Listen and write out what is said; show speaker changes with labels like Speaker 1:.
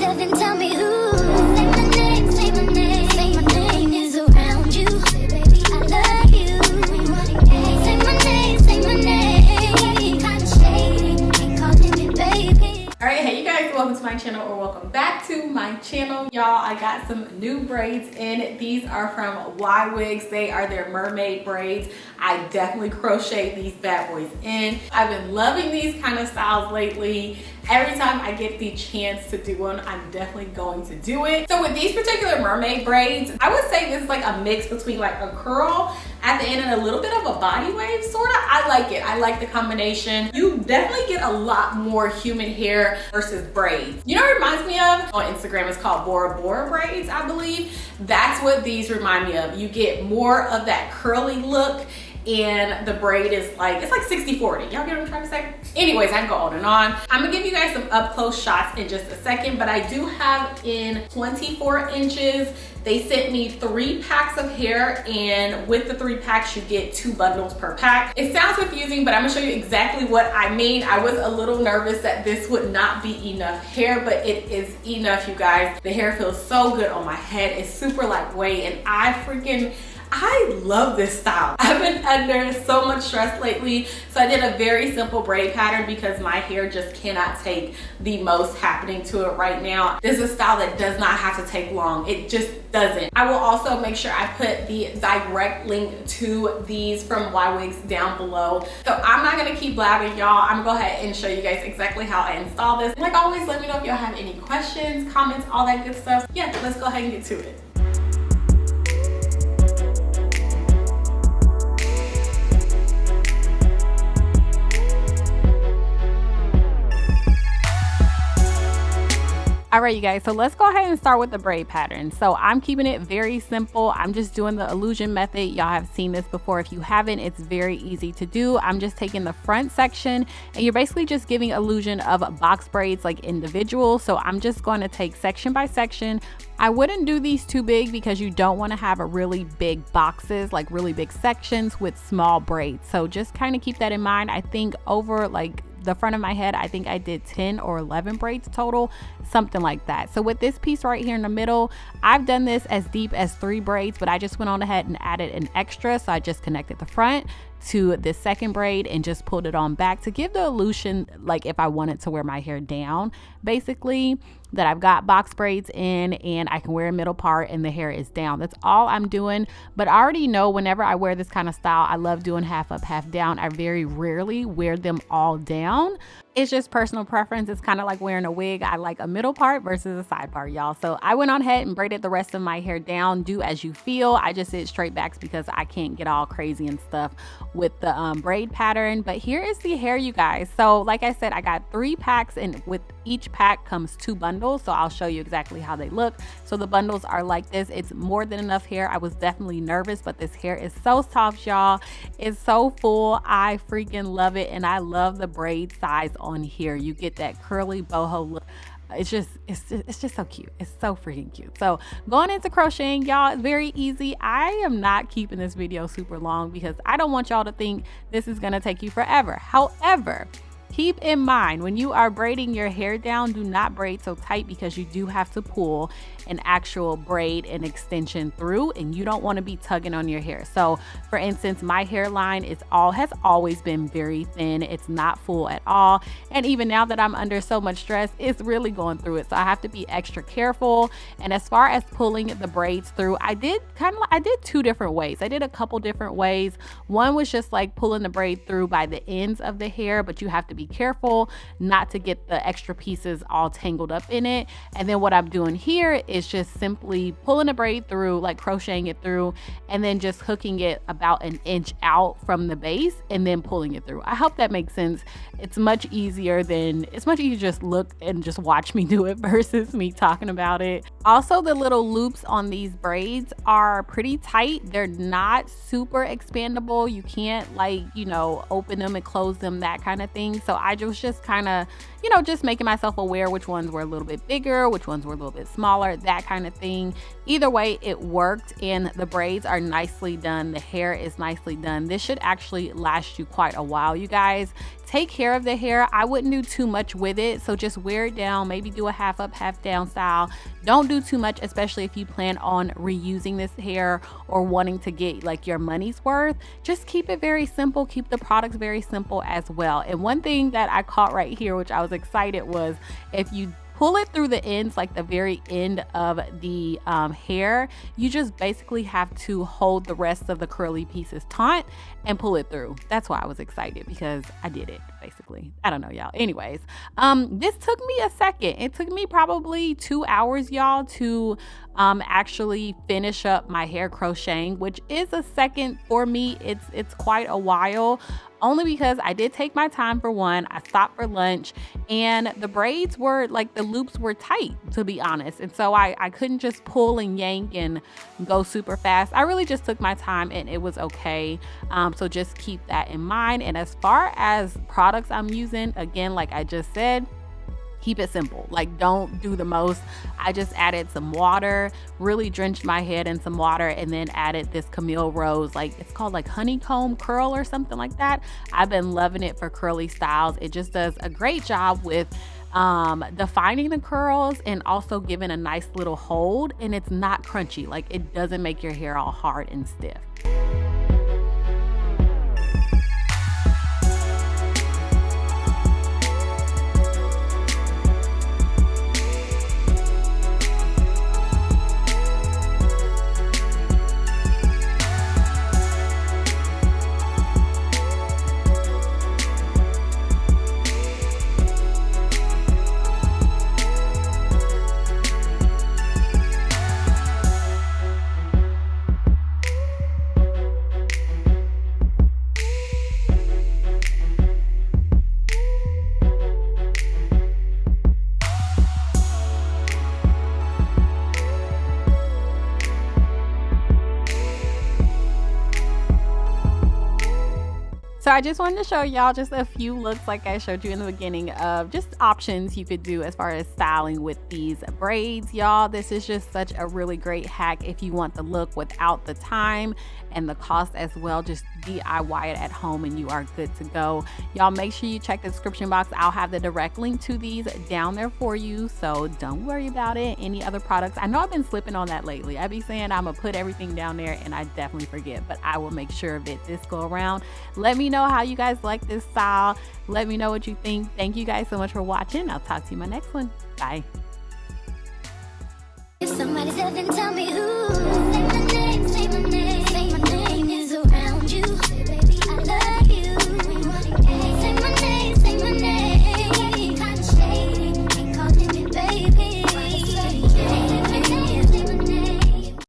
Speaker 1: yourself and tell me who. Say my name, say my name. Say my name is around you. Baby, I love you. Say my name, say my name. Kinda shady, ain't calling me baby.
Speaker 2: Alright, hey you guys, welcome to my channel or welcome back to my channel. Y'all, I got some new braids in. These are from Wigs. They are their Mermaid braids. I definitely crochet these bad boys in. I've been loving these kind of styles lately. Every time I get the chance to do one, I'm definitely going to do it. So with these particular mermaid braids, I would say this is like a mix between like a curl at the end and a little bit of a body wave, sort of. I like it. I like the combination. You definitely get a lot more human hair versus braids. You know what it reminds me of? On Instagram, it's called Boho Braids, I believe. That's what these remind me of. You get more of that curly look, and the braid is like, it's like 60-40. Y'all get what I'm trying to say? Anyways, I can go on and on. I'm gonna give you guys some up close shots in just a second, but I do have in 24 inches. They sent me 3 packs of hair, and with the 3 packs, you get 2 bundles per pack. It sounds confusing, but I'm gonna show you exactly what I mean. I was a little nervous that this would not be enough hair, but it is enough, you guys. The hair feels so good on my head. It's super lightweight, and I love this style. I've been under so much stress lately, so I did a very simple braid pattern because my hair just cannot take the most happening to it right now. This is a style that does not have to take long. It just doesn't. I will also make sure I put the direct link to these from Wigs down below. So I'm not gonna keep blabbing, y'all. I'm gonna go ahead and show you guys exactly how I install this. Like always, let me know if y'all have any questions, comments, all that good stuff. Yeah, let's go ahead and get to it. All right, you guys, so let's go ahead and start with the braid pattern. So I'm keeping it very simple. I'm just doing the illusion method. Y'all have seen this before. If you haven't, it's very easy to do. I'm just taking the front section, and you're basically just giving illusion of box braids like individual. So I'm just going to take section by section. I wouldn't do these too big because you don't want to have a really big boxes, like really big sections with small braids. So just kind of keep that in mind. I think over like the front of my head, I think I did 10 or 11 braids total, something like that. So with this piece right here in the middle, I've done this as deep as 3 braids, but I just went on ahead and added an extra. So I just connected the front to this second braid and just pulled it on back to give the illusion, like if I wanted to wear my hair down, basically, that I've got box braids in and I can wear a middle part and the hair is down. That's all I'm doing. But I already know whenever I wear this kind of style, I love doing half up, half down. I very rarely wear them all down. It's just personal preference. It's kind of like wearing a wig. I like a middle part versus a side part, y'all. So I went on ahead and braided the rest of my hair down. Do as you feel. I just did straight backs because I can't get all crazy and stuff with the braid pattern. But here is the hair, you guys. So like I said, I got 3 packs, and with each pack comes 2 bundles. So I'll show you exactly how they look. So the bundles are like this. It's more than enough hair. I was definitely nervous, but this hair is so soft, y'all. It's so full. I freaking love it. And I love the braid size on here. You get that curly boho look. It's just so cute. It's so freaking cute. So going into crocheting, y'all, it's very easy. I am not keeping this video super long because I don't want y'all to think this is gonna take you forever. However, keep in mind, when you are braiding your hair down, do not braid so tight because you do have to pull an actual braid and extension through, and you don't want to be tugging on your hair. So for instance, my hairline has always been very thin. It's not full at all. And even now that I'm under so much stress, it's really going through it. So I have to be extra careful. And as far as pulling the braids through, I did 2 different ways. I did a couple different ways. One was just like pulling the braid through by the ends of the hair, but you have to be careful not to get the extra pieces all tangled up in it. And then what I'm doing here is just simply pulling a braid through, like crocheting it through, and then just hooking it about an inch out from the base and then pulling it through. I hope that makes sense. It's much easier to just look and just watch me do it versus me talking about it. Also, the little loops on these braids are pretty tight. They're not super expandable. You can't open them and close them, that kind of thing. So I was just kind of, you know, just making myself aware which ones were a little bit bigger, which ones were a little bit smaller, that kind of thing. Either way, it worked, and the braids are nicely done. The hair is nicely done. This should actually last you quite a while, you guys. Take care of the hair. I wouldn't do too much with it, so just wear it down. Maybe do a half up, half down style. Don't do too much, especially if you plan on reusing this hair or wanting to get like your money's worth. Just keep it very simple. Keep the products very simple as well. And one thing that I caught right here, which I was excited, was if you pull it through the ends, like the very end of the hair, you just basically have to hold the rest of the curly pieces taut and pull it through. That's why I was excited, because I did it basically. I don't know, y'all. Anyways, this took me a second. It took me probably 2 hours, y'all, to actually finish up my hair crocheting, which is a second for me. It's quite a while, only because I did take my time. For one, I stopped for lunch, and the braids were like, the loops were tight, to be honest, and so I couldn't just pull and yank and go super fast. I really just took my time, and it was okay. So just keep that in mind. And as far as products I'm using, again, like I just said, keep it simple. Like, don't do the most. I just added some water, really drenched my head in some water, and then added this Camille Rose, like it's called like honeycomb curl or something like that. I've been loving it for curly styles. It just does a great job with defining the curls and also giving a nice little hold, and it's not crunchy. Like, it doesn't make your hair all hard and stiff. So I just wanted to show y'all just a few looks, like I showed you in the beginning, of just options you could do as far as styling with these braids, y'all. This is just such a really great hack if you want the look without the time and the cost as well. Just DIY it at home and you are good to go. Y'all, make sure you check the description box. I'll have the direct link to these down there for you, so don't worry about it. Any other products, I know I've been slipping on that lately. I be saying I'm gonna put everything down there and I definitely forget, but I will make sure of it this go around. Let me know how you guys like this style. Let me know what you think. Thank you guys so much for watching. I'll talk to you in my next one. Bye.
Speaker 1: If somebody said, then tell me who.